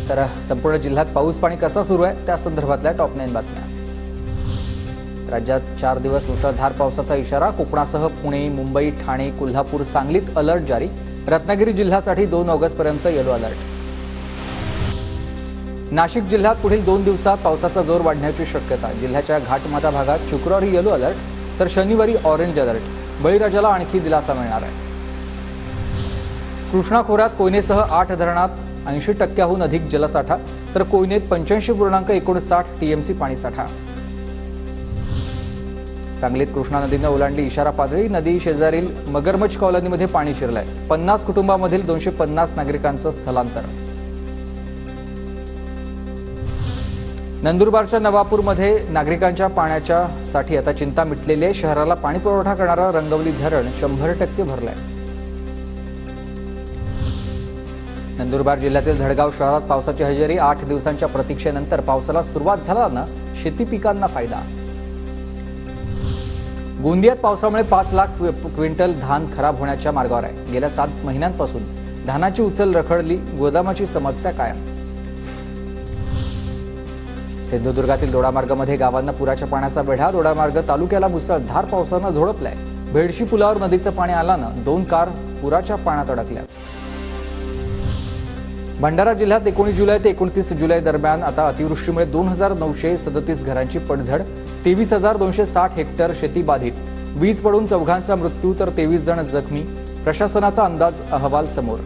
तर संपूर्ण जिल्ह्यात पाऊस पाणी कसा सुरू आहे त्या संदर्भातल्या टॉप 9 बातम्या। राज्यात 4 दिवस मुसळधार पावसाचा इशारा। कोकणासह पुणे, मुंबई, ठाणे, कोल्हापूर, सांगलीत अलर्ट जारी। रत्नागिरी जिल्ह्यासाठी 2 ऑगस्टपर्यंत येलो अलर्ट। नाशिक जिल्ह्यात पुढील 2 दिवसात पावसाचा जोर वाढण्याची शक्यता। जिल्ह्याच्या घाटमाथा भागात शुक्रवारी येलो अलर्ट तर शनिवारी ऑरेंज अलर्ट। बळीराजाला आणखी दिलासा मिळणार आहे। कृष्णा खोऱ्यात कोयनेसह 8 धरणात 80% अधिक जलसाठा तर कोयनेत 85.59 टीएमसी पाणीसाठा। सांगलीत कृष्णा नदीनं ओलांडली इशारा पातळी। नदी शेजारील मगरमच्छ कॉलनीमध्ये पाणी शिरलंय। 50 कुटुंबांमधील 250 नागरिकांचं स्थलांतर। नंदुरबारच्या नवापूरमध्ये नागरिकांच्या पाण्याच्या साठी आता चिंता मिटलेली आहे। शहराला पाणी पुरवठा करणारं रंगवली धरण 100% भरलंय। नंदुरबार जिल्ह्यातील धडगाव शहरात पावसाची हजेरी। 8 दिवसांच्या प्रतीक्षेनंतर पावसाला सुरुवात झाल्यानं शेती पिकांना फायदा। गोंदियात पावसामुळे 5 लाख क्विंटल धान खराब होण्याच्या मार्गावर आहे। गेल्या 7 महिन्यांपासून धानाची उचल रखडली। गोदामाची समस्या कायम। सिंधुदुर्गातील दोडामार्गमध्ये गावांना पुराच्या पाण्याचा वेढा। दोडामार्ग तालुक्याला मुसळधार पावसानं झोडपलाय। भेडशी पुलावर नदीचं पाणी आल्यानं 2 कार पुराच्या पाण्यात अडकल्या। भंडारा जिल्ह्यात 19 जुलै ते 29 जुलै दरम्यान आता अतिवृष्टीमुळे 2937 घरांची पडझड। 23,260 हेक्टर शेती बाधित। वीज पडून 4 जणांचा मृत्यू तर 23 जण जखमी। प्रशासनाचा अंदाज अहवाल समोर।